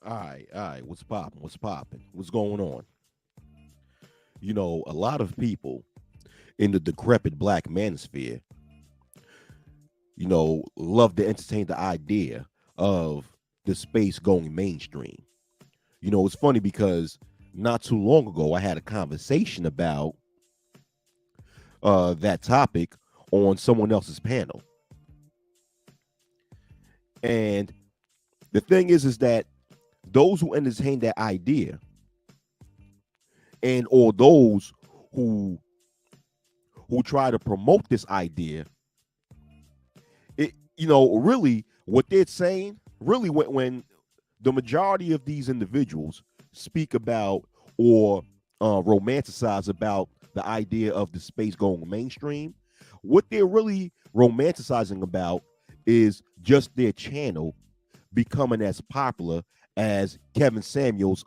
All right. What's popping? What's popping? What's going on? You know, a lot of people in the decrepit black manosphere, love to entertain the idea of the space going mainstream. You know, it's funny because not too long ago I had a conversation about that topic on someone else's panel, and the thing is that those who entertain that idea and or those who try to promote this idea, really what they're saying, really when the majority of these individuals speak about or romanticize about the idea of the space going mainstream, what they're really romanticizing about is just their channel becoming as popular as Kevin Samuels'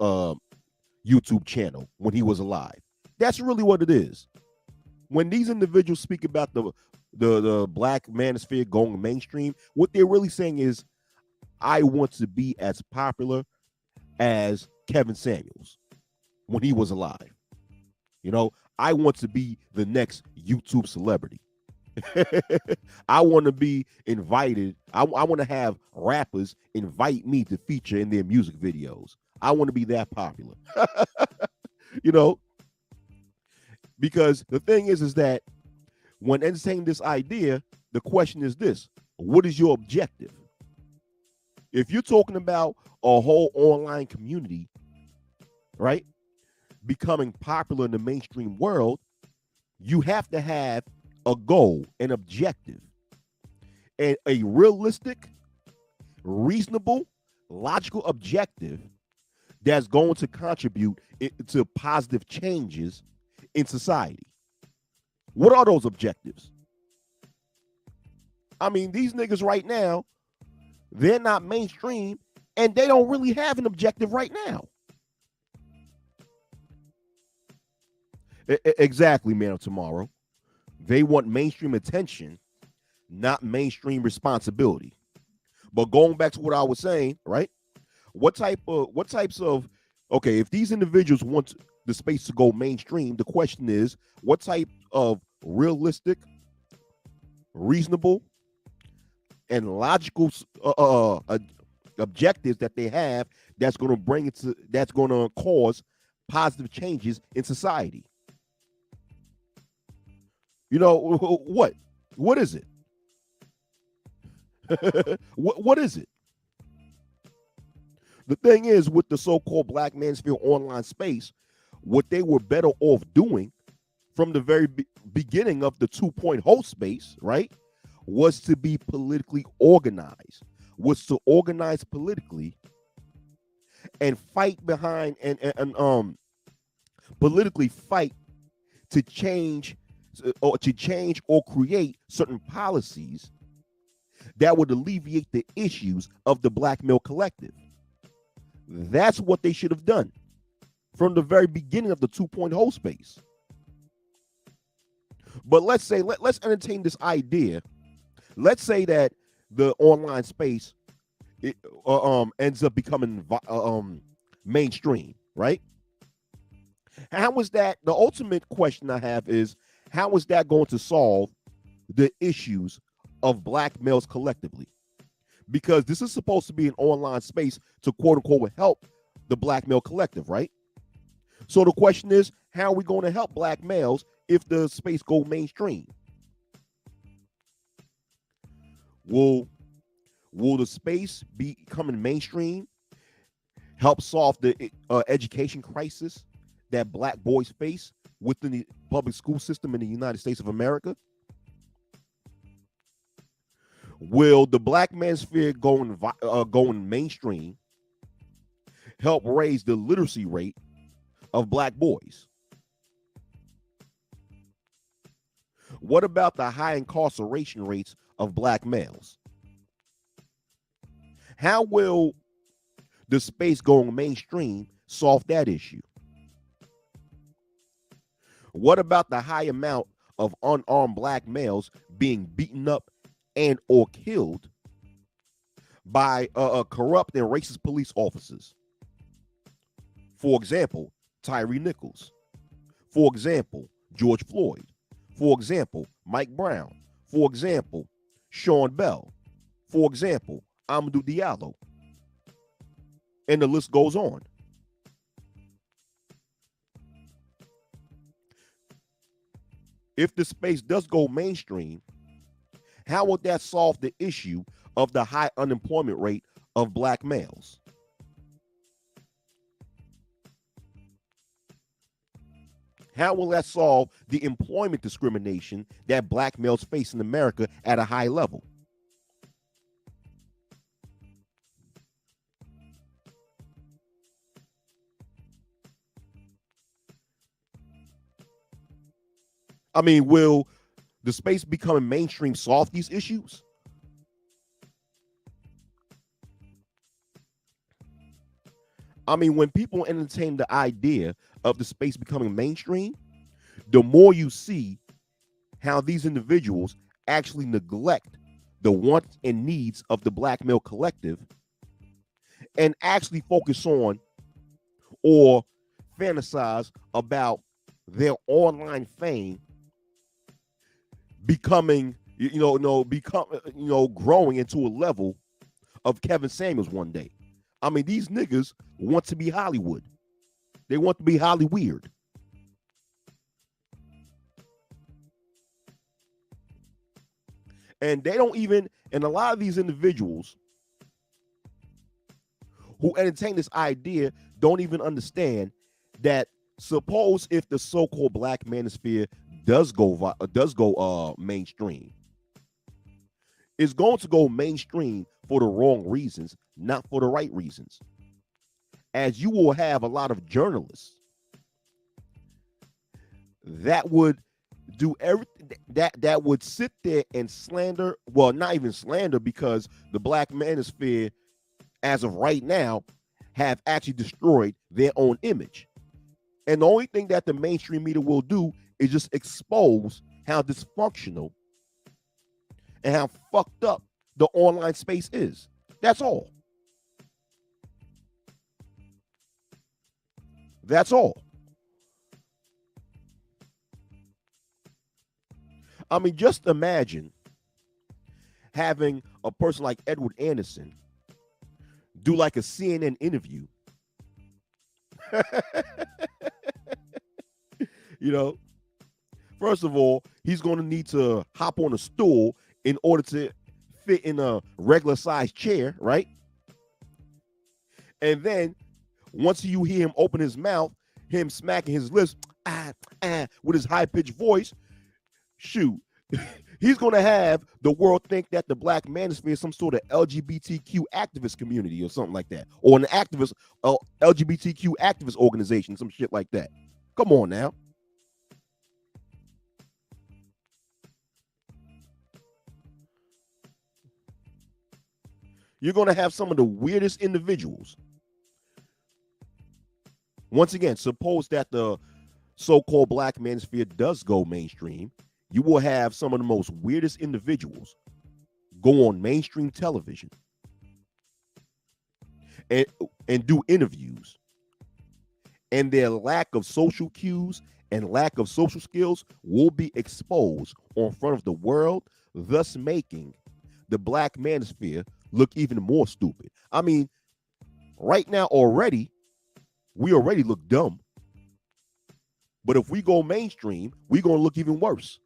YouTube channel when he was alive. That's really what it is. When these individuals speak about the black manosphere going mainstream, what they're really saying is, I want to be as popular as Kevin Samuels when he was alive. You know, I want to be the next YouTube celebrity. I want to be invited. I want to have rappers invite me to feature in their music videos. I want to be that popular. you know, because the thing is that when entertaining this idea, the question is this: what is your objective? If you're talking about a whole online community, right, becoming popular in the mainstream world, you have to have a goal, an objective, and a realistic, reasonable, logical objective that's going to contribute to positive changes in society. What are those objectives? I mean, these niggas right now, they're not mainstream and they don't really have an objective right now. Exactly, man of tomorrow. They want mainstream attention, not mainstream responsibility. But going back to what I was saying, right? What types of okay, if these individuals want the space to go mainstream, the question is what type of realistic, reasonable, and logical objectives that they have that's going to cause positive changes in society. You know what is it? what is it? The thing is, with the so-called Black Manosphere online space, what they were better off doing from the very beginning of the 2.0 host space, right, was to be politically organized, was to organize politically and fight behind and politically fight to change or create certain policies that would alleviate the issues of the black male collective. That's what they should have done from the very beginning of the 2.0 space. But let's say let's entertain this idea. Let's say that the online space ends up becoming mainstream, right? How is that? The ultimate question I have is, how is that going to solve the issues of black males collectively? Because this is supposed to be an online space to quote unquote help the black male collective, right? So the question is, how are we going to help black males if the space go mainstream? Will the space be becoming mainstream help solve the education crisis that black boys face within the public school system in the United States of America? Will the black manosphere going mainstream help raise the literacy rate of black boys? What about the high incarceration rates of black males? How will the space going mainstream solve that issue? What about the high amount of unarmed black males being beaten up and or killed by corrupt and racist police officers? For example, Tyree Nichols. For example, George Floyd. For example, Mike Brown. For example, Sean Bell. For example, Amadou Diallo. And the list goes on. If the space does go mainstream, how would that solve the issue of the high unemployment rate of black males? How will that solve the employment discrimination that black males face in America at a high level? I mean, will the space becoming mainstream solve these issues? I mean, when people entertain the idea of the space becoming mainstream, the more you see how these individuals actually neglect the wants and needs of the black male collective and actually focus on or fantasize about their online fame becoming, growing into a level of Kevin Samuels one day. I mean, these niggas want to be Hollywood. They want to be Holly weird. And they don't even, and a lot of these individuals who entertain this idea don't even understand that suppose if the so-called black manosphere does go mainstream, it's going to go mainstream for the wrong reasons, not for the right reasons. As you will have a lot of journalists that would do everything that would sit there and slander, well, not even slander, because the black manosphere, as of right now, have actually destroyed their own image. And the only thing that the mainstream media will do is just expose how dysfunctional and how fucked up the online space is. That's all. That's all. I mean, just imagine having a person like Edward Anderson do like a CNN interview. First of all, he's going to need to hop on a stool in order to fit in a regular sized chair, right? And then once you hear him open his mouth, him smacking his lips, with his high pitched voice, shoot, he's going to have the world think that the black manosphere is some sort of LGBTQ activist community or something like that, or an activist, LGBTQ activist organization, some shit like that. Come on now. You're going to have some of the weirdest individuals. Once again, suppose that the so-called black manosphere does go mainstream, you will have some of the most weirdest individuals go on mainstream television and do interviews. And their lack of social cues and lack of social skills will be exposed in front of the world, thus making the black manosphere look even more stupid. I mean, right now we already look dumb. But if we go mainstream, we're going to look even worse.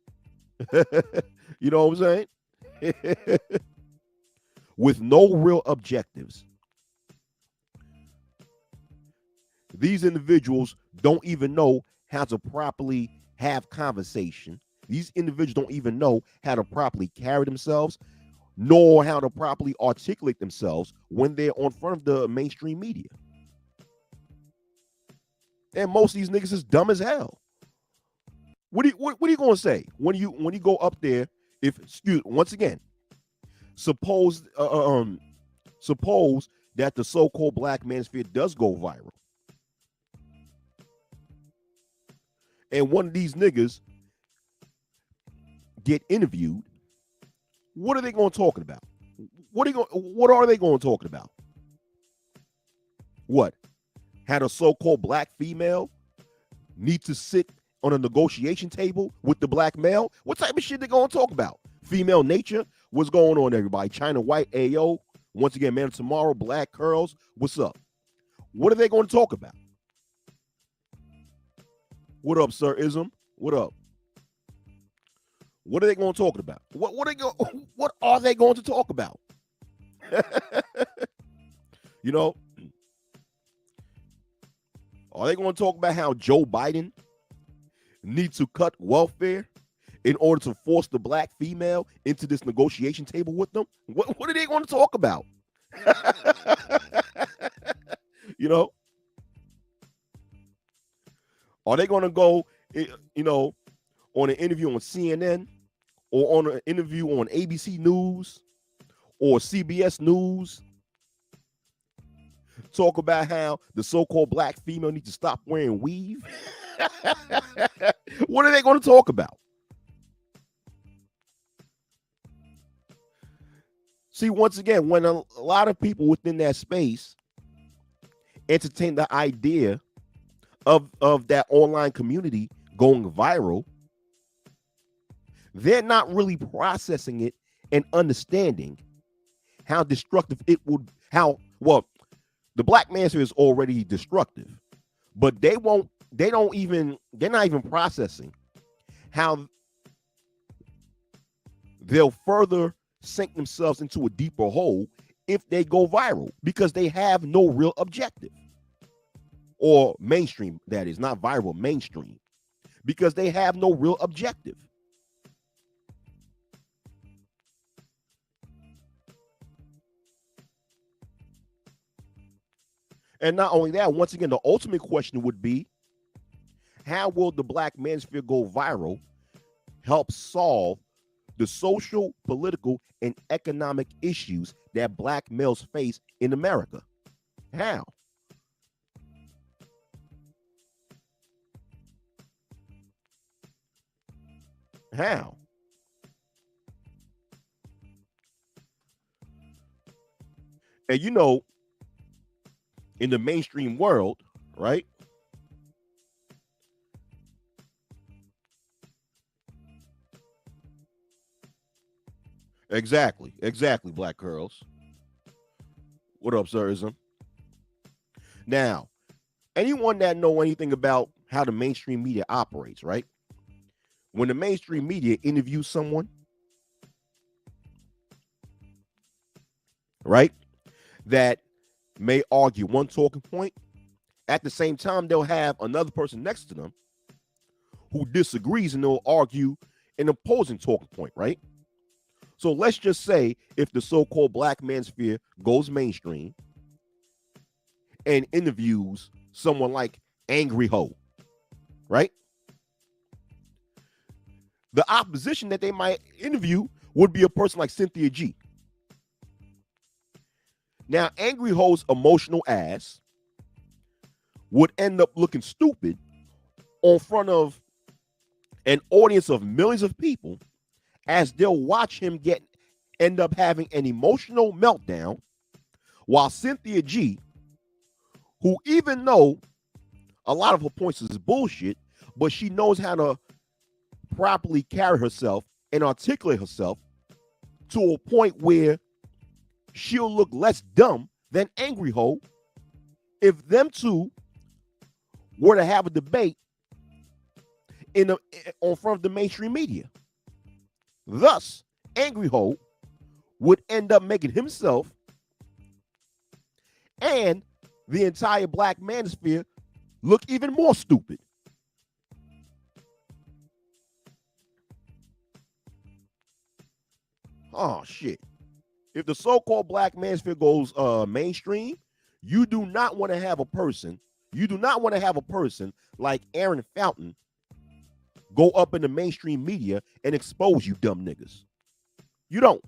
You know what I'm saying? With no real objectives. These individuals don't even know how to properly have conversation. These individuals don't even know how to properly carry themselves, nor how to properly articulate themselves when they're on front of the mainstream media. And most of these niggas is dumb as hell. What are you gonna say when you go up there? Once again, suppose that the so-called black manosphere does go viral, and one of these niggas get interviewed. What are they going to talk about? What are they going to talk about? What? had a so-called black female need to sit on a negotiation table with the black male? What type of shit they gonna talk about? Female nature? What's going on, everybody? China White, Ayo. Once again, Man of Tomorrow, Black Curls. What's up? What are they going to talk about? What up, Sir Ism? What up? What are they going to talk about? What are they going to talk about? You know, are they going to talk about how Joe Biden needs to cut welfare in order to force the black female into this negotiation table with them? What are they going to talk about? You know, are they going to go, on an interview on CNN or on an interview on ABC News or CBS News, talk about how the so-called black female needs to stop wearing weave? What are they going to talk about? See, once again, when a lot of people within that space entertain the idea of that online community going viral, they're not really processing it and understanding how destructive it would, the black manosphere is already destructive, but they're not even processing how they'll further sink themselves into a deeper hole if they go viral, because they have no real objective. Or mainstream, that is, not viral, mainstream, because they have no real objective. And not only that, once again, the ultimate question would be, how will the black manosphere go viral help solve the social, political, and economic issues that black males face in America? How? How? And in the mainstream world, right? Exactly, Black Curls. What up, Sir Ism? Now, anyone that know anything about how the mainstream media operates, right? When the mainstream media interviews someone, right, that may argue one talking point, at the same time, they'll have another person next to them who disagrees, and they'll argue an opposing talking point, right? So let's just say if the so-called black manosphere goes mainstream and interviews someone like Angry Ho, right? The opposition that they might interview would be a person like Cynthia G. Now, Angry Ho's emotional ass would end up looking stupid in front of an audience of millions of people, as they'll watch him end up having an emotional meltdown, while Cynthia G, who, even though a lot of her points is bullshit, but she knows how to properly carry herself and articulate herself to a point where she'll look less dumb than Angry Ho if them two were to have a debate on front of the mainstream media. Thus, Angry Ho would end up making himself and the entire black manosphere look even more stupid. Oh, shit. If the so-called black manosphere goes mainstream, you do not want to have a person like Aaron Fountain go up in the mainstream media and expose you dumb niggas. You don't.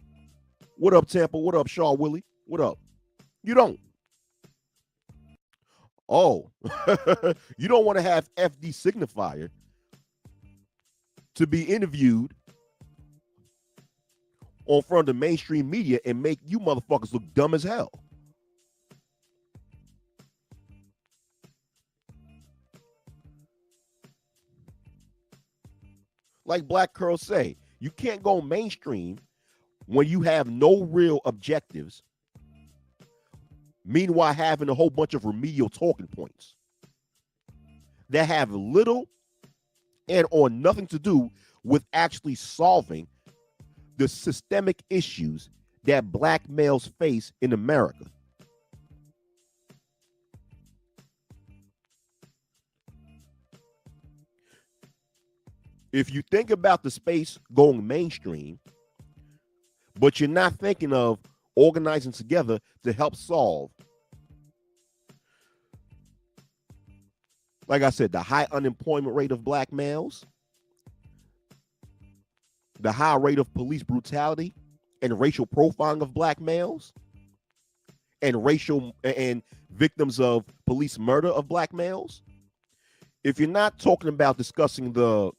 What up, Tampa? What up, Shaw Willie? What up? You don't. Oh, you don't want to have FD Signifier to be interviewed on front of the mainstream media and make you motherfuckers look dumb as hell. Like Black Curl say, you can't go mainstream when you have no real objectives, meanwhile having a whole bunch of remedial talking points that have little and or nothing to do with actually solving the systemic issues that Black males face in America. If you think about the space going mainstream, but you're not thinking of organizing together to help solve, like I said, the high unemployment rate of Black males, the high rate of police brutality and racial profiling of Black males, and racial and victims of police murder of Black males. If you're not talking about discussing the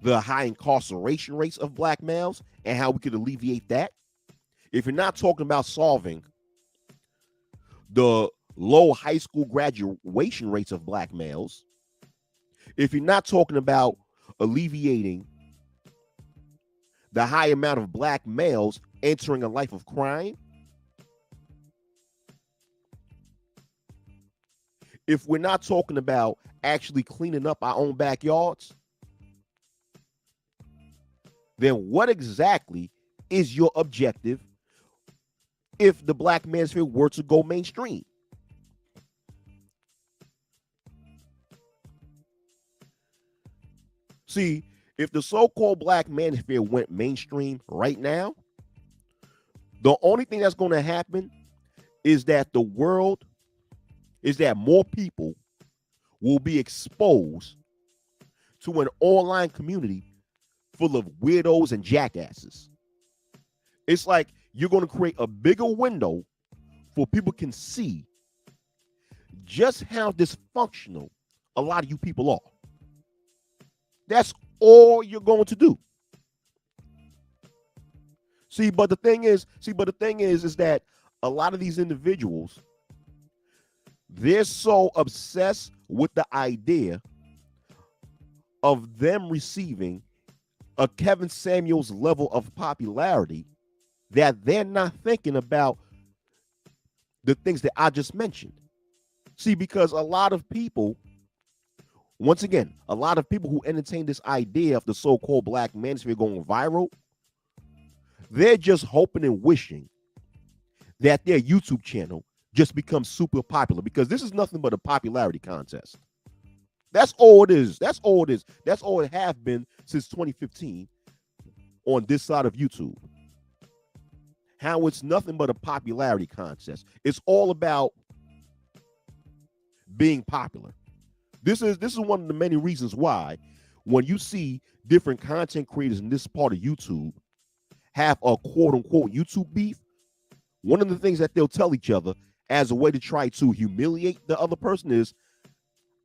high incarceration rates of Black males and how we could alleviate that, if you're not talking about solving the low high school graduation rates of Black males, if you're not talking about alleviating the high amount of Black males entering a life of crime, if we're not talking about actually cleaning up our own backyards, then what exactly is your objective if the Black Manosphere were to go mainstream? See, if the so-called Black Manosphere went mainstream right now, the only thing that's going to happen is that more people will be exposed to an online community full of weirdos and jackasses. It's like you're going to create a bigger window for people can see just how dysfunctional a lot of you people are. That's all you're going to do. But the thing is that a lot of these individuals, they're so obsessed with the idea of them receiving a Kevin Samuels level of popularity that they're not thinking about the things that I just mentioned. Because a lot of people, once again, a lot of people who entertain this idea of the so-called Black Manosphere going viral, they're just hoping and wishing that their YouTube channel just becomes super popular, because this is nothing but a popularity contest. That's all it is. That's all it is. That's all it have been since 2015 on this side of YouTube. How it's nothing but a popularity contest. It's all about being popular. This is one of the many reasons why when you see different content creators in this part of YouTube have a quote-unquote YouTube beef, one of the things that they'll tell each other as a way to try to humiliate the other person is,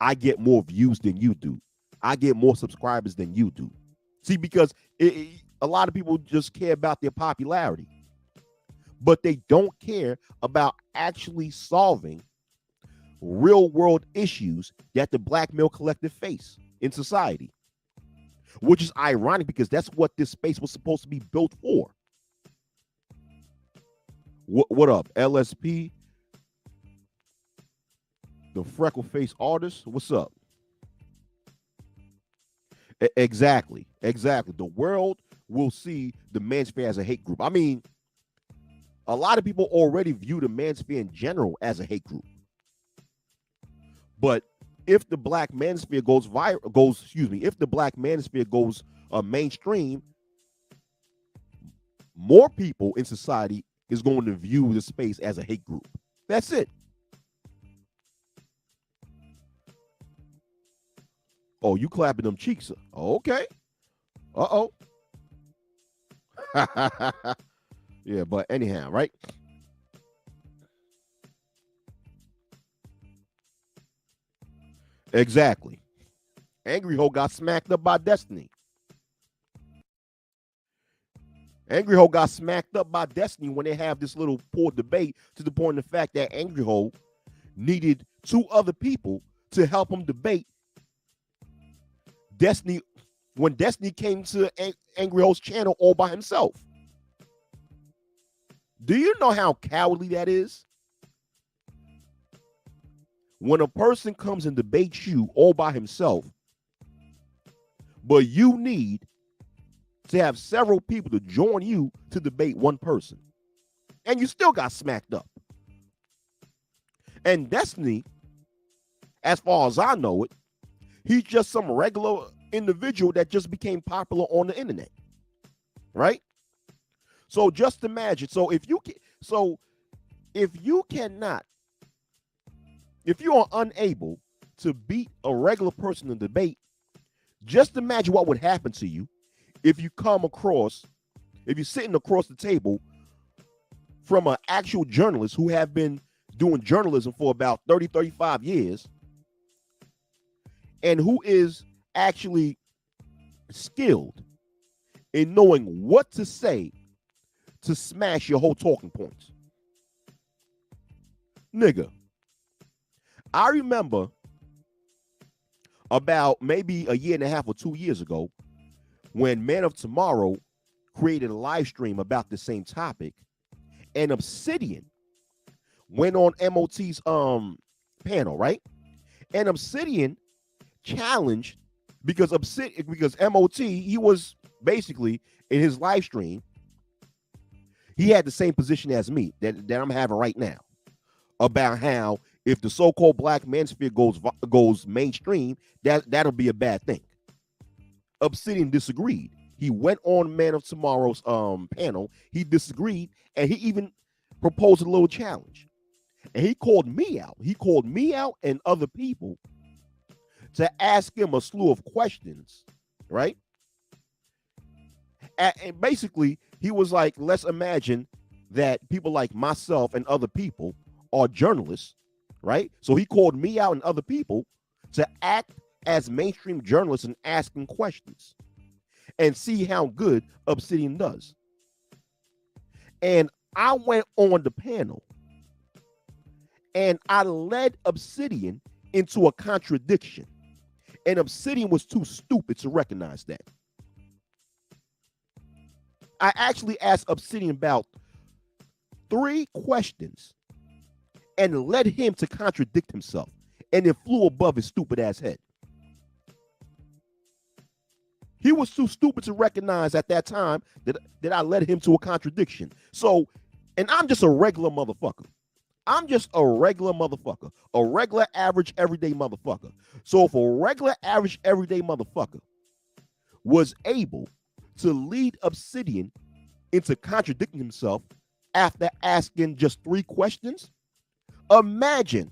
I get more views than you do. I get more subscribers than you do. Because a lot of people just care about their popularity, but they don't care about actually solving real world issues that the Black male collective face in society, which is ironic because that's what this space was supposed to be built for. What up, LSP? The freckle face artist, what's up? Exactly. The world will see the Manosphere as a hate group. I mean, a lot of people already view the Manosphere in general as a hate group. But if the Black Manosphere if the Black Manosphere goes mainstream, more people in society is going to view the space as a hate group. That's it. Oh, you clapping them cheeks? Okay. Uh-oh. Yeah, but anyhow, right? Exactly. Angry Ho got smacked up by Destiny. Angry Ho got smacked up by Destiny when they have this little poor debate, to the point of the fact that Angry Ho needed two other people to help him debate Destiny, when Destiny came to Angry Host channel all by himself. Do you know how cowardly that is? When a person comes and debates you all by himself, but you need to have several people to join you to debate one person, and you still got smacked up. And Destiny, as far as I know it, he's just some regular individual that just became popular on the internet, right? So just imagine. If you are unable to beat a regular person in debate, just imagine what would happen to you if you're sitting across the table from an actual journalist who have been doing journalism for about 30, 35 years, and who is actually skilled in knowing what to say to smash your whole talking points. Nigga, I remember about maybe a year and a half or 2 years ago when Man of Tomorrow created a live stream about the same topic, and Obsidian went on MOT's panel, right? And Obsidian challenged because MOT, he was basically in his live stream, he had the same position as me that I'm having right now about how if the so-called Black Manosphere goes mainstream, that'll be a bad thing. Obsidian disagreed. He went on Man of Tomorrow's panel. He disagreed, and he even proposed a little challenge. And he called me out. He called me out and other people to ask him a slew of questions, right? And basically, he was like, let's imagine that people like myself and other people are journalists, right? So he called me out and other people to act as mainstream journalists and asking questions and see how good Obsidian does. And I went on the panel and I led Obsidian into a contradiction. And Obsidian was too stupid to recognize that. I actually asked Obsidian about 3 questions and led him to contradict himself, and it flew above his stupid ass head. He was too stupid to recognize at that time that I led him to a contradiction. So, and I'm just a regular motherfucker. I'm just a regular motherfucker, a regular average everyday motherfucker. So if a regular average everyday motherfucker was able to lead Obsidian into contradicting himself after asking just 3 questions, imagine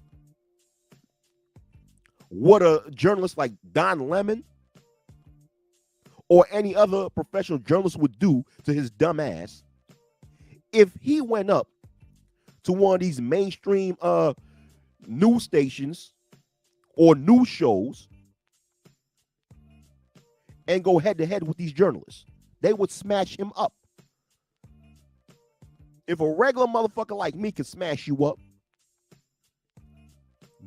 what a journalist like Don Lemon or any other professional journalist would do to his dumb ass if he went up to one of these mainstream news stations or news shows and go head to head with these journalists. They would smash him up. If a regular motherfucker like me can smash you up,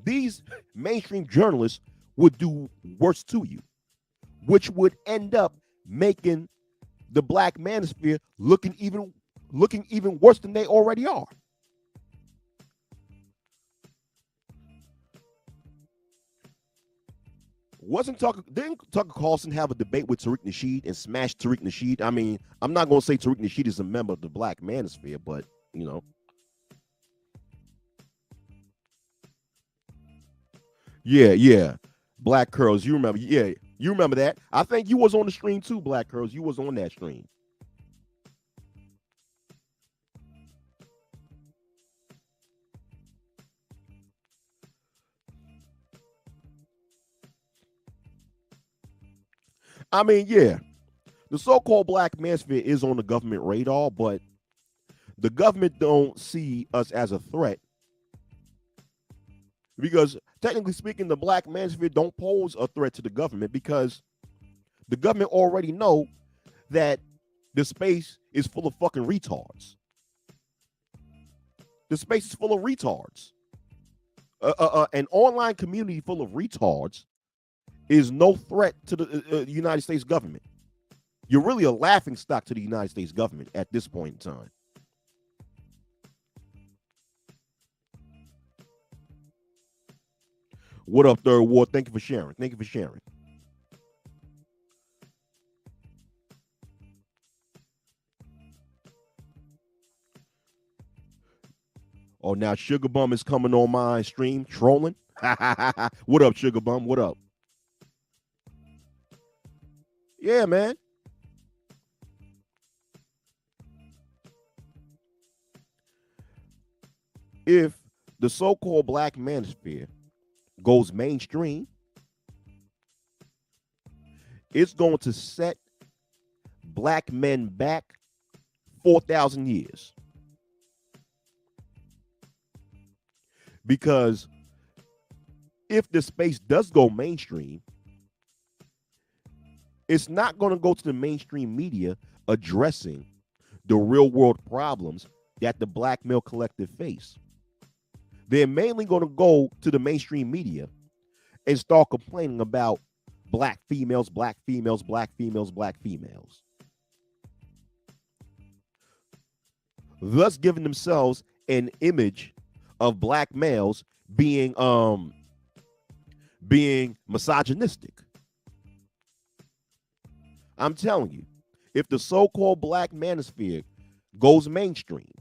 these mainstream journalists would do worse to you, which would end up making the Black Manosphere looking even worse than they already are. Didn't Tucker Carlson have a debate with Tariq Nasheed and smash Tariq Nasheed? I mean, I'm not going to say Tariq Nasheed is a member of the Black Manosphere, but, you know. Yeah. Black Curls, you remember. Yeah, you remember that. I think you was on the stream too, Black Curls. You was on that stream. I mean, yeah, the so-called Black Manosphere is on the government radar, but the government don't see us as a threat because, technically speaking, the Black Manosphere don't pose a threat to the government because the government already know that the space is full of fucking retards. The space is full of retards. An online community full of retards is no threat to the United States government. You're really a laughing stock to the United States government at this point in time. What up, Third Ward? Thank you for sharing. Thank you for sharing. Oh, now Sugar Bum is coming on my stream trolling. What up, Sugar Bum? What up? Yeah, man. If the so-called black manosphere goes mainstream, it's going to set black men back 4,000 years. Because if the space does go mainstream, it's not going to go to the mainstream media addressing the real world problems that the black male collective face. They're mainly going to go to the mainstream media and start complaining about black females, black females, black females, black females. Thus giving themselves an image of black males being misogynistic. I'm telling you, if the so-called black manosphere goes mainstream,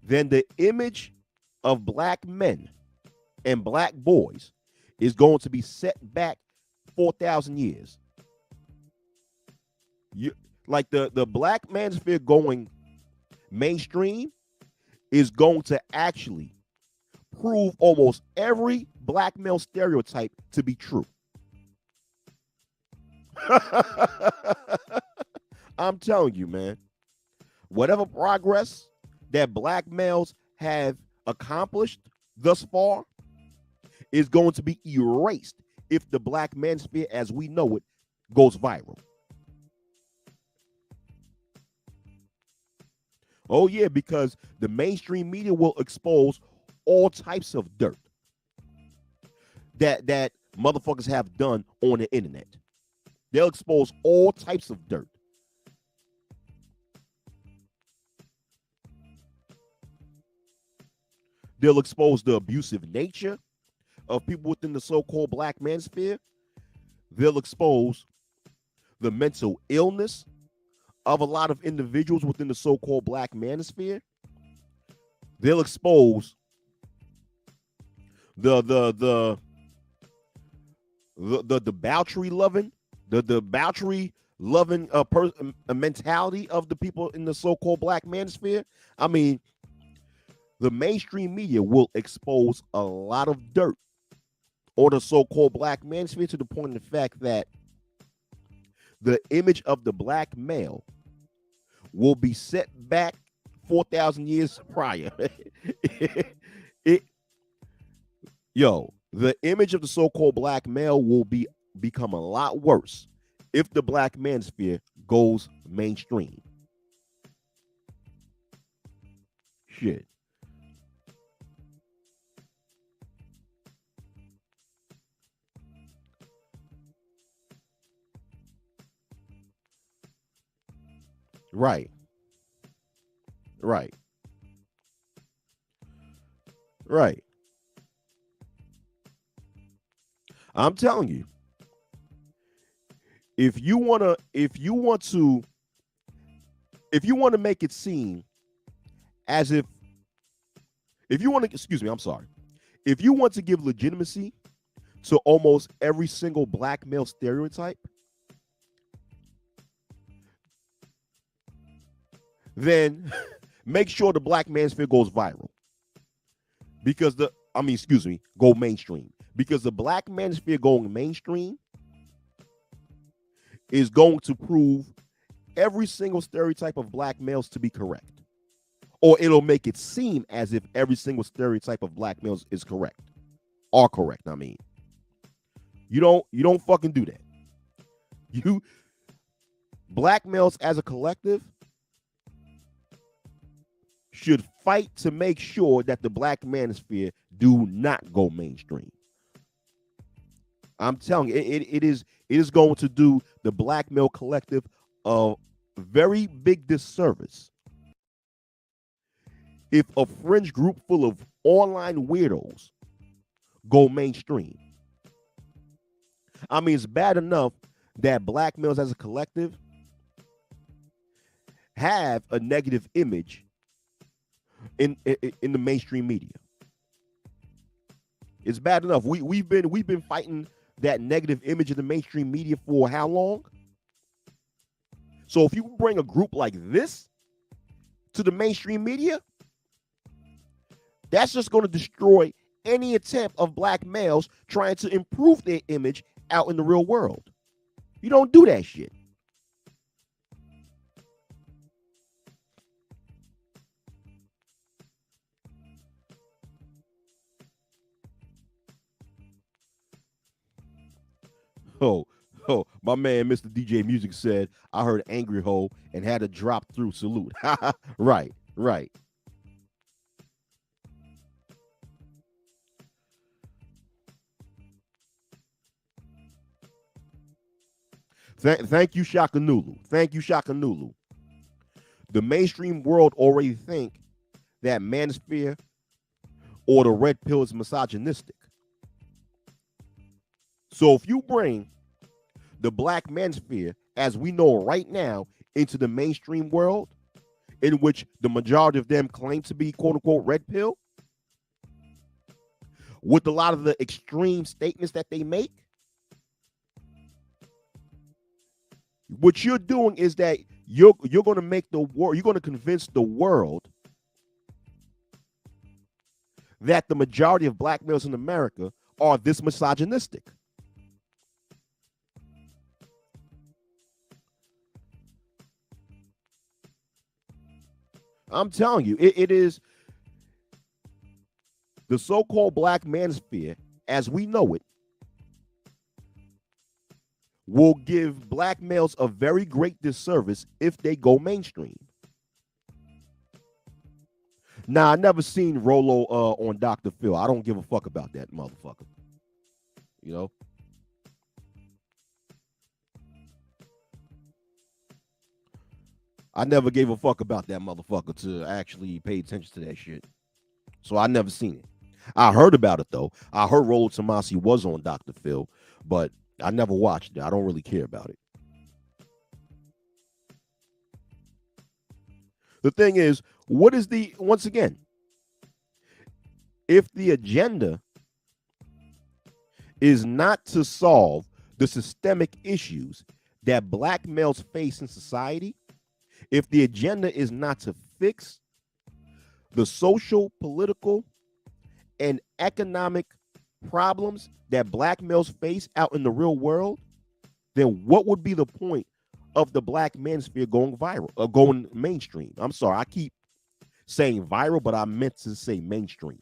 then the image of black men and black boys is going to be set back 4,000 years. Like the black manosphere going mainstream is going to actually prove almost every black male stereotype to be true. I'm telling you, man, whatever progress that black males have accomplished thus far is going to be erased if the black manosphere as we know it goes viral. Oh, yeah, because the mainstream media will expose all types of dirt that motherfuckers have done on the internet. They'll expose all types of dirt. They'll expose the abusive nature of people within the so-called black manosphere. They'll expose the mental illness of a lot of individuals within the so-called black manosphere. They'll expose the debauchery loving, the debauchery loving mentality of the people in the so-called black manosphere. I mean, the mainstream media will expose a lot of dirt on the so-called black manosphere to the point of the fact that the image of the black male will be set back 4,000 years prior. The image of the so-called black male will become a lot worse if the black manosphere goes mainstream. Shit. Right. Right. Right. I'm telling you, if you want to make it seem as if you want to, excuse me, I'm sorry. If you want to give legitimacy to almost every single black male stereotype, then make sure the black manosphere goes viral. Because go mainstream. Because the black manosphere going mainstream is going to prove every single stereotype of black males to be correct. Or it'll make it seem as if every single stereotype of black males is correct. Are correct, I mean. You don't fucking do that. You black males as a collective should fight to make sure that the black manosphere do not go mainstream. I'm telling you, it is going to do the black male collective a very big disservice if a fringe group full of online weirdos go mainstream. I mean, it's bad enough that black males as a collective have a negative image in the mainstream media. It's bad enough. We've been fighting that negative image in the mainstream media for how long? So if you bring a group like this to the mainstream media, that's just going to destroy any attempt of black males trying to improve their image out in the real world. You don't do that shit. Oh, oh, my man, Mr. DJ Music said, I heard Angry Ho and had a drop through salute. Right, right. Thank you, Shaka Nulu. Thank you, Shaka Nulu. The mainstream world already think that Manosphere or the red pill is misogynistic. So if you bring the black Manosphere, as we know right now, into the mainstream world, in which the majority of them claim to be quote unquote red pill, with a lot of the extreme statements that they make, what you're doing is that you're going to make the world, you're going to convince the world that the majority of black males in America are this misogynistic. I'm telling you, it is the so-called black manosphere, as we know it, will give black males a very great disservice if they go mainstream. Now, I never seen Rolo on Dr. Phil. I don't give a fuck about that motherfucker. You know? I never gave a fuck about that motherfucker to actually pay attention to that shit. So I never seen it. I heard about it though. I heard Rolo Tomasi was on Dr. Phil, but I never watched it. I don't really care about it. The thing is, what is the, once again, if the agenda is not to solve the systemic issues that black males face in society, if the agenda is not to fix the social, political, and economic problems that black males face out in the real world, then what would be the point of the black manosphere going viral or going mainstream? I'm sorry, I keep saying viral, but I meant to say mainstream.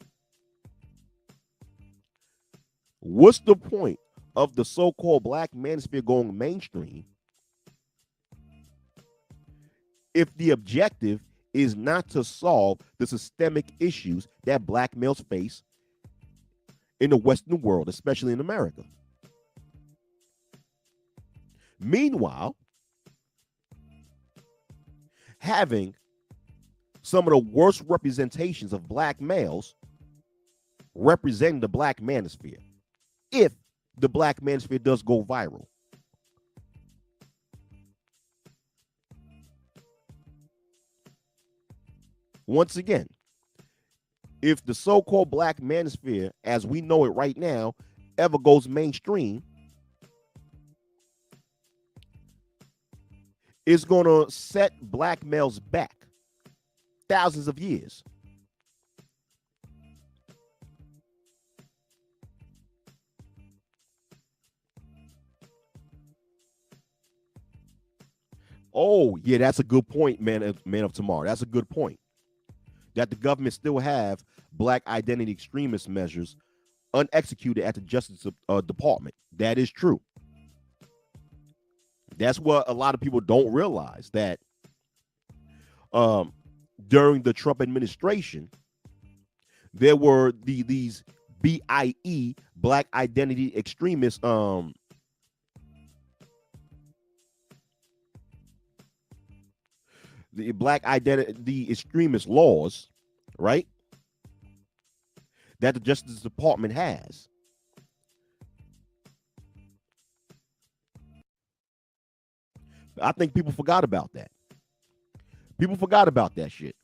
What's the point of the so-called black manosphere going mainstream if the objective is not to solve the systemic issues that black males face in the Western world, especially in America? Meanwhile, having some of the worst representations of black males representing the black manosphere, if the black manosphere does go viral. Once again, if the so-called black manosphere, as we know it right now, ever goes mainstream, it's going to set black males back thousands of years. Oh, yeah, that's a good point, man of tomorrow. That's a good point. That the government still have black identity extremist measures unexecuted at the Justice Department. That is true. That's what a lot of people don't realize, that um, during the Trump administration, there were these BIE, Black Identity Extremist, the Black Identity Extremist laws, right? That the Justice Department has. I think people forgot about that. People forgot about that shit.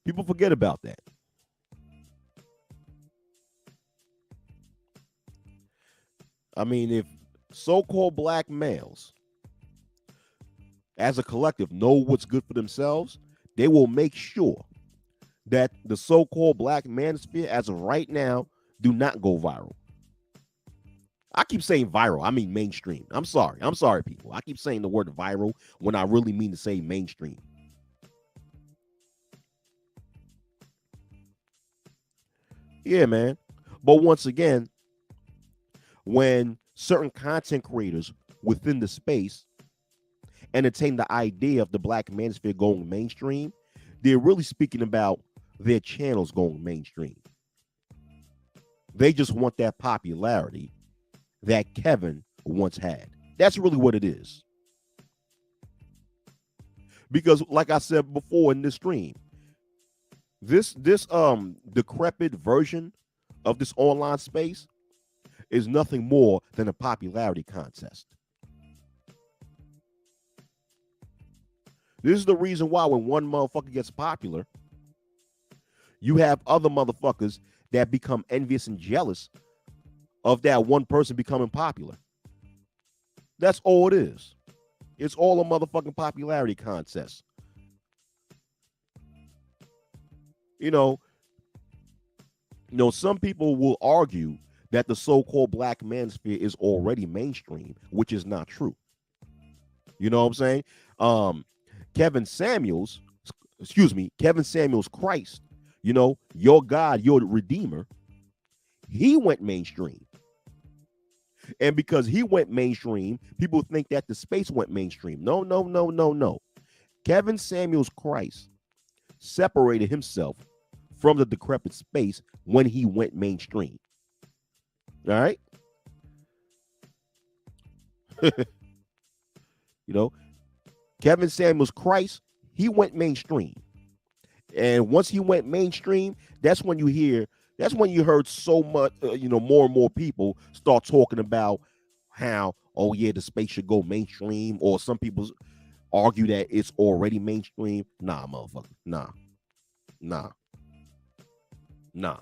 People forget about that. I mean, if so-called black males as a collective know what's good for themselves, they will make sure that the so-called black manosphere as of right now do not go viral. I keep saying viral. I mean mainstream. I'm sorry. I'm sorry, people. I keep saying the word viral when I really mean to say mainstream. Yeah, man. But once again, when certain content creators within the space entertain the idea of the black manosphere going mainstream, they're really speaking about their channels going mainstream. They just want that popularity that Kevin once had. That's really what it is. Because like I said before in this stream, this decrepit version of this online space is nothing more than a popularity contest. This is the reason why when one motherfucker gets popular, you have other motherfuckers that become envious and jealous of that one person becoming popular. That's all it is. It's all a motherfucking popularity contest. You know, some people will argue that the so-called black manosphere is already mainstream, which is not true. You know what I'm saying? Kevin Samuels Christ, your God, your Redeemer, he went mainstream. And because he went mainstream, people think that the space went mainstream. No, no, no, no, no. Kevin Samuels Christ separated himself from the decrepit space when he went mainstream. All right? Kevin Samuels Christ, he went mainstream. And once he went mainstream, that's when you heard so much, more and more people start talking about how, oh yeah, the space should go mainstream, or some people argue that it's already mainstream. Nah, motherfucker. Nah. Nah. Nah.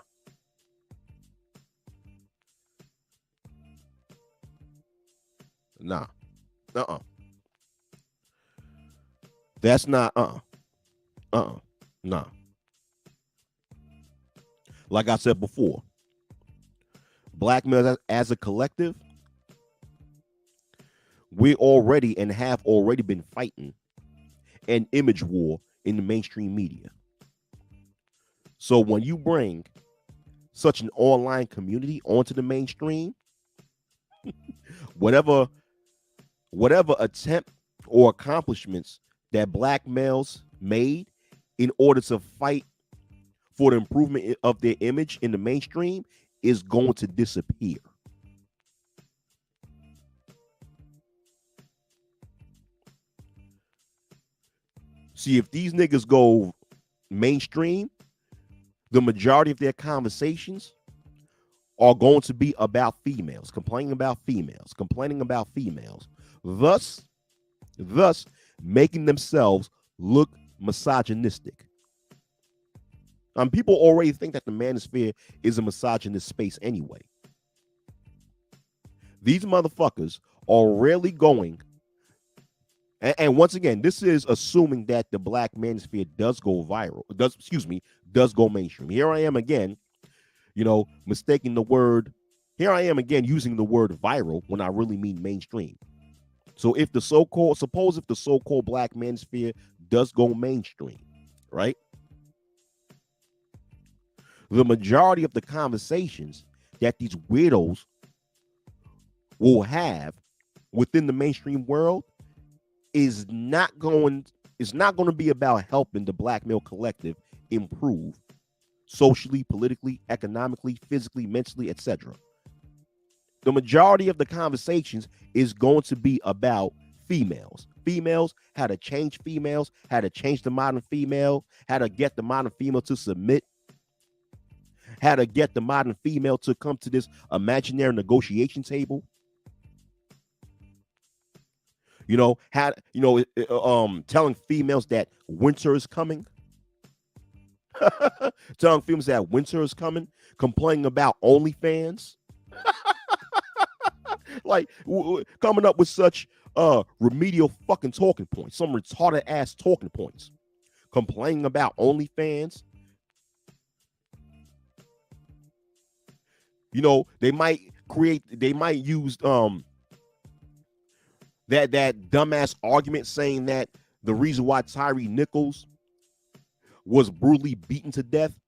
Nah. Uh-uh. That's not Nah. Like I said before, black males as a collective, we already and have already been fighting an image war in the mainstream media. So when you bring such an online community onto the mainstream, whatever attempt or accomplishments that black males made in order to fight for the improvement of their image in the mainstream is going to disappear. See, if these niggas go mainstream, the majority of their conversations are going to be about females, complaining about females, thus making themselves look misogynistic. People already think that the manosphere is a misogynist space anyway. These motherfuckers are rarely going, and once again, this is assuming that the black manosphere does go viral, does go mainstream. Here I am again, mistaking the word. Here I am again using the word viral when I really mean mainstream. So if the so-called black manosphere does go mainstream, right? The majority of the conversations that these weirdos will have within the mainstream world is not going to be about helping the black male collective improve socially, politically, economically, physically, mentally, etc. The majority of the conversations is going to be about females. Females, how to change females, how to change the modern female, how to get the modern female to submit, how to get the modern female to come to this imaginary negotiation table. You know, how, telling females that winter is coming. Telling females that winter is coming, complaining about OnlyFans. Like coming up with such remedial fucking talking points, some retarded ass talking points, complaining about OnlyFans. You know, they might use that dumbass argument saying that the reason why Tyree Nichols was brutally beaten to death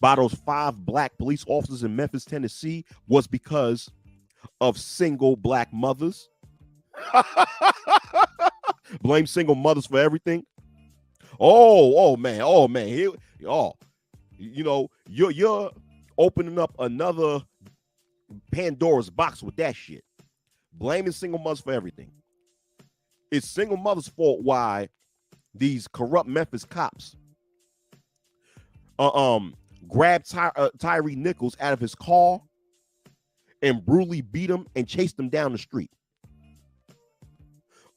by those 5 black police officers in Memphis, Tennessee, was because of single black mothers. Blame single mothers for everything. Oh man. You're opening up another Pandora's box with that shit. Blaming single mothers for everything. It's single mothers' fault why these corrupt Memphis cops grabbed Tyree Nichols out of his car and brutally beat him and chased him down the street.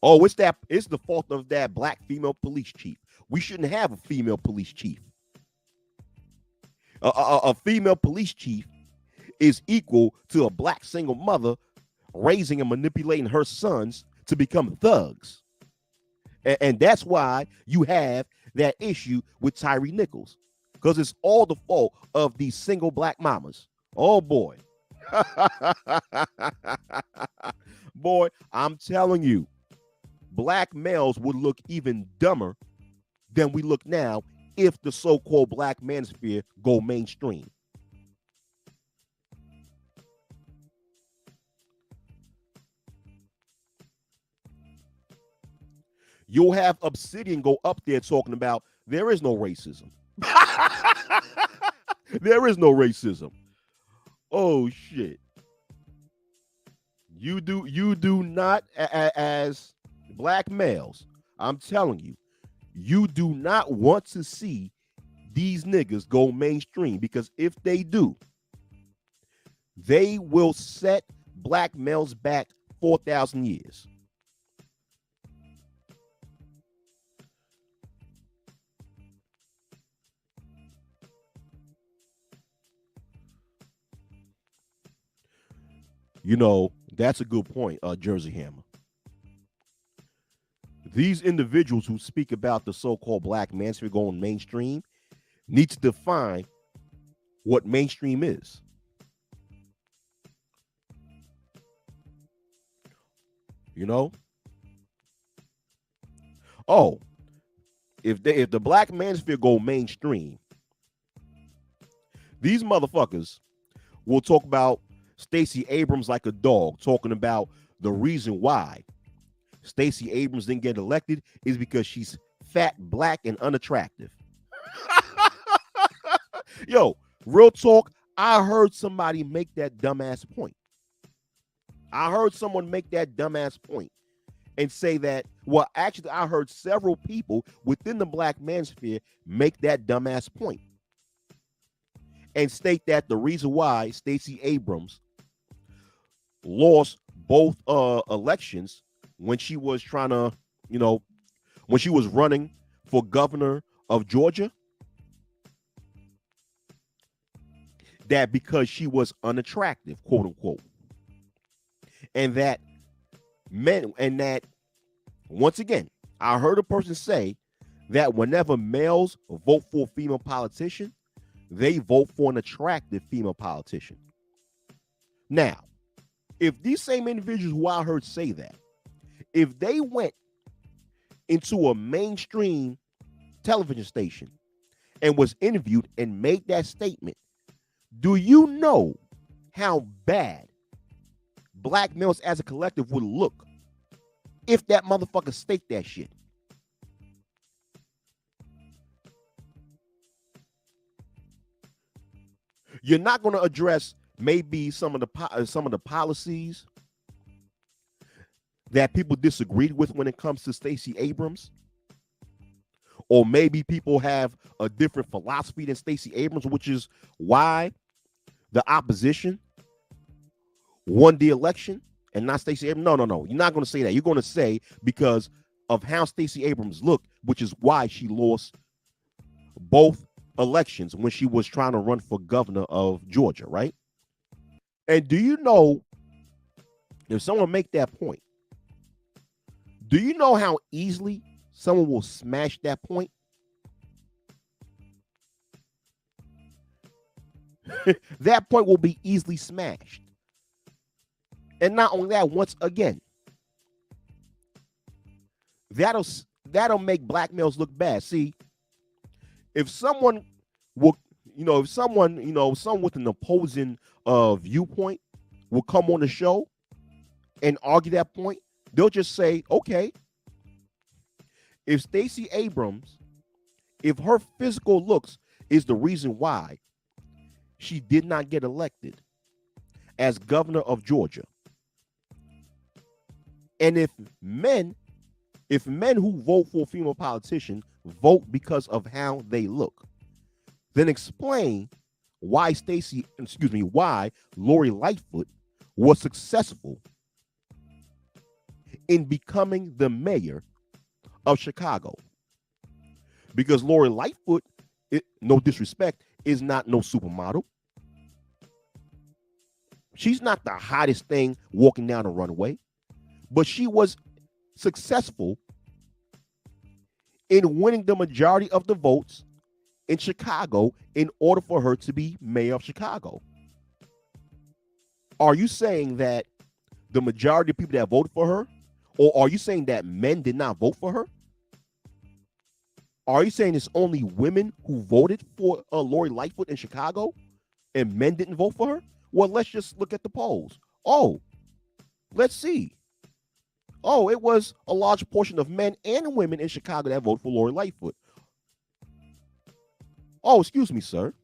Oh, it's the fault of that black female police chief. We shouldn't have a female police chief. A female police chief is equal to a black single mother raising and manipulating her sons to become thugs. And that's why you have that issue with Tyree Nichols, because it's all the fault of these single black mamas. Oh, boy. Boy, I'm telling you, black males would look even dumber than we look now if the so-called black manosphere go mainstream. You'll have Obsidian go up there talking about there is no racism. There is no racism. Oh shit. You do not, as black males, I'm telling you, you do not want to see these niggas go mainstream, because if they do, they will set black males back 4,000 years. You know, that's a good point, Jersey Hammer. These individuals who speak about the so-called black manosphere going mainstream need to define what mainstream is. You know? Oh, if the black manosphere go mainstream, these motherfuckers will talk about Stacey Abrams like a dog, talking about the reason why Stacey Abrams didn't get elected is because she's fat, black, and unattractive. Yo, real talk, I heard somebody make that dumbass point. I heard someone make that dumbass point and say that, well, actually, I heard several people within the black manosphere make that dumbass point and state that the reason why Stacey Abrams lost both elections when she was trying to, when she was running for governor of Georgia, that because she was unattractive, quote unquote. And that once again, I heard a person say that whenever males vote for a female politician, they vote for an attractive female politician. Now, if these same individuals who I heard say that, if they went into a mainstream television station and was interviewed and made that statement, do you know how bad black males as a collective would look if that motherfucker staked that shit. You're not going to address maybe some of the policies that people disagreed with when it comes to Stacey Abrams, or maybe people have a different philosophy than Stacey Abrams, which is why the opposition won the election and not Stacey Abrams. No. You're not going to say that. You're going to say because of how Stacey Abrams looked, which is why she lost both elections when she was trying to run for governor of Georgia, right? And do you know, if someone make that point, do you know how easily someone will smash that point? That point will be easily smashed. And not only that, once again, that'll make black males look bad. See, if someone will, someone with an opposing viewpoint will come on the show and argue that point, they'll just say, okay, if Stacey Abrams, if her physical looks is the reason why she did not get elected as governor of Georgia, and if men who vote for a female politician vote because of how they look, then explain why why Lori Lightfoot was successful in becoming the mayor of Chicago. Because Lori Lightfoot, no disrespect, is not no supermodel. She's not the hottest thing walking down a runway, but she was successful in winning the majority of the votes in Chicago in order for her to be mayor of Chicago. Are you saying that the majority of people that voted for her, or are you saying that men did not vote for her? Are you saying it's only women who voted for Lori Lightfoot in Chicago and men didn't vote for her? Well, let's just look at the polls. Oh, let's see. Oh, it was a large portion of men and women in Chicago that voted for Lori Lightfoot. Oh, excuse me, sir.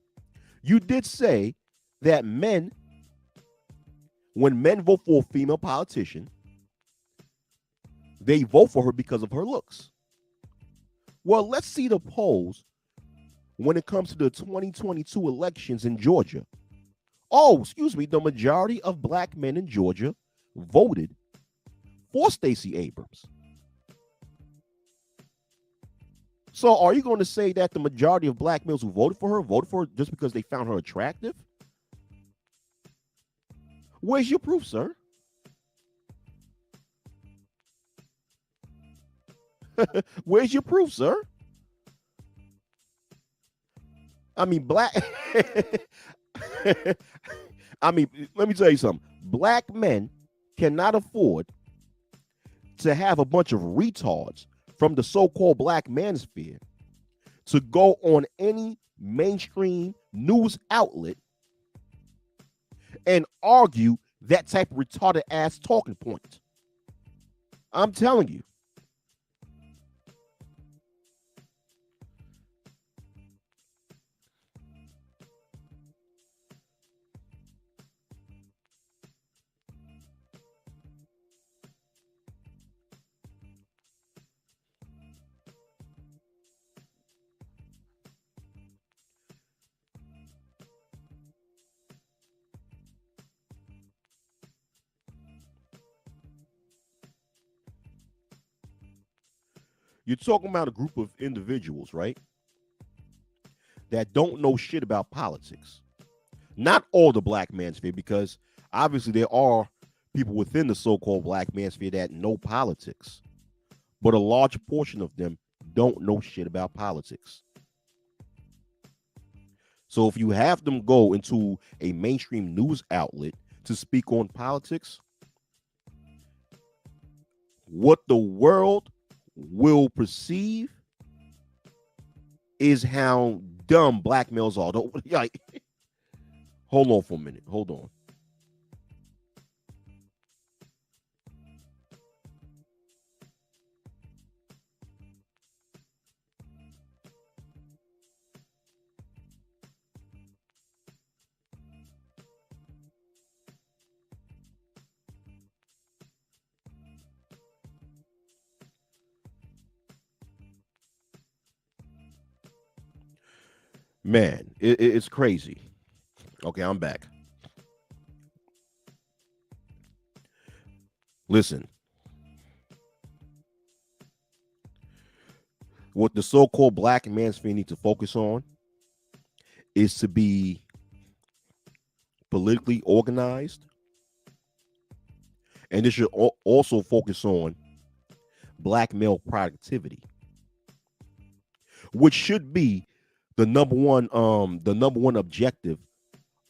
You did say that when men vote for a female politician, they vote for her because of her looks. Well, let's see the polls when it comes to the 2022 elections in Georgia. Oh, excuse me, the majority of black men in Georgia voted for Stacey Abrams. So are you going to say that the majority of black males who voted for her just because they found her attractive? Where's your proof, sir? Where's your proof, sir? I mean, let me tell you something. Black men cannot afford to have a bunch of retards from the so-called black manosphere to go on any mainstream news outlet and argue that type of retarded ass talking point. I'm telling you. You're talking about a group of individuals, right, that don't know shit about politics. Not all the black manosphere, because obviously there are people within the so-called black manosphere that know politics, but a large portion of them don't know shit about politics. So if you have them go into a mainstream news outlet to speak on politics, what the world will perceive is how dumb black males are. Like, hold on for a minute. Hold on. Man, it's crazy. Okay, I'm back. Listen, what the so-called black manosphere need to focus on is to be politically organized, and it should also focus on black male productivity, which should be the number one objective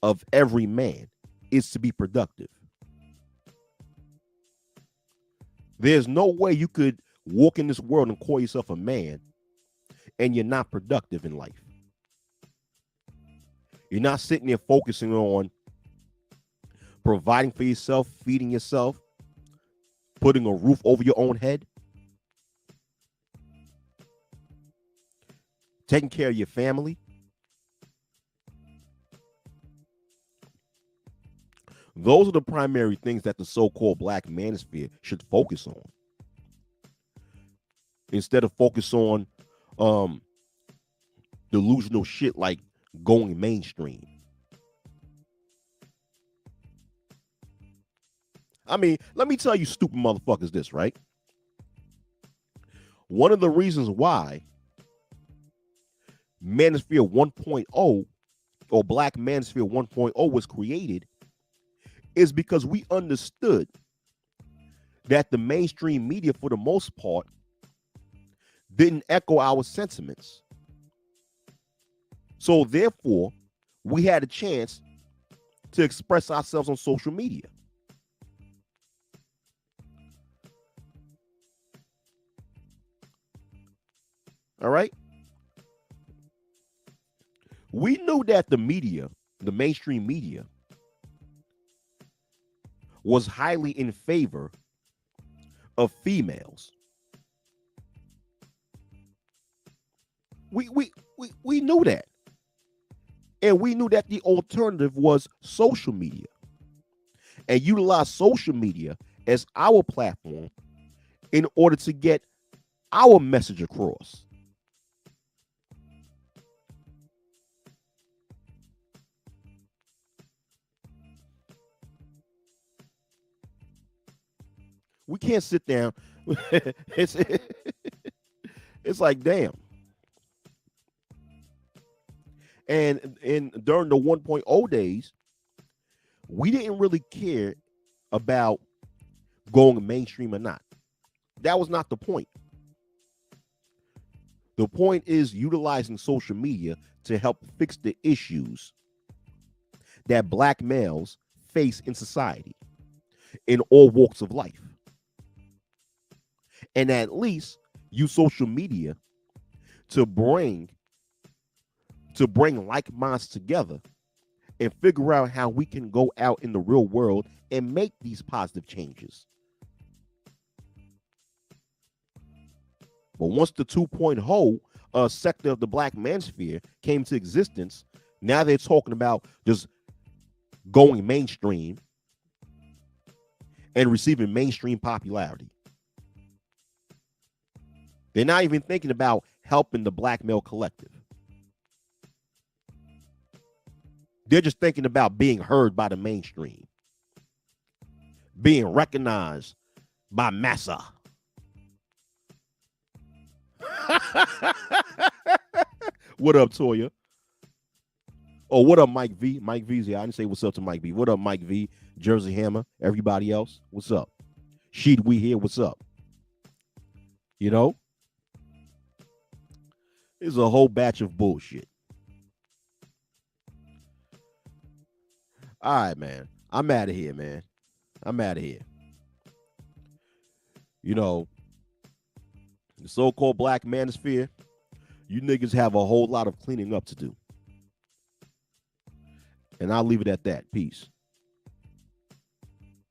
of every man is to be productive. There's no way you could walk in this world and call yourself a man and you're not productive in life. You're not sitting there focusing on providing for yourself, feeding yourself, putting a roof over your own head, taking care of your family. Those are the primary things that the so-called black manosphere should focus on. Instead of focus on um, delusional shit like going mainstream. I mean, let me tell you stupid motherfuckers this, right? One of the reasons why Manosphere 1.0 or Black Manosphere 1.0 was created is because we understood that the mainstream media, for the most part, didn't echo our sentiments. So therefore, we had a chance to express ourselves on social media. All right? We knew that the media, the mainstream media, was highly in favor of females. We knew that. And we knew that the alternative was social media. And utilize social media as our platform in order to get our message across. We can't sit down. it's it's like damn. And during the 1.0 days, we didn't really care about going mainstream or not. That was not the point. The point is utilizing social media to help fix the issues that black males face in society in all walks of life. And at least use social media to bring like minds together and figure out how we can go out in the real world and make these positive changes. But once the 2.0 sector of the black manosphere came to existence, now they're talking about just going mainstream and receiving mainstream popularity. They're not even thinking about helping the black male collective. They're just thinking about being heard by the mainstream, being recognized by massa. What up, Toya? Oh, what up, Mike V? Mike V's here. I didn't say what's up to Mike V. What up, Mike V? Jersey Hammer. Everybody else, what's up? Sheed, we here. What's up? You know, it's a whole batch of bullshit. All right, man. I'm out of here, man. I'm out of here. You know, the so-called black manosphere, you niggas have a whole lot of cleaning up to do. And I'll leave it at that. Peace.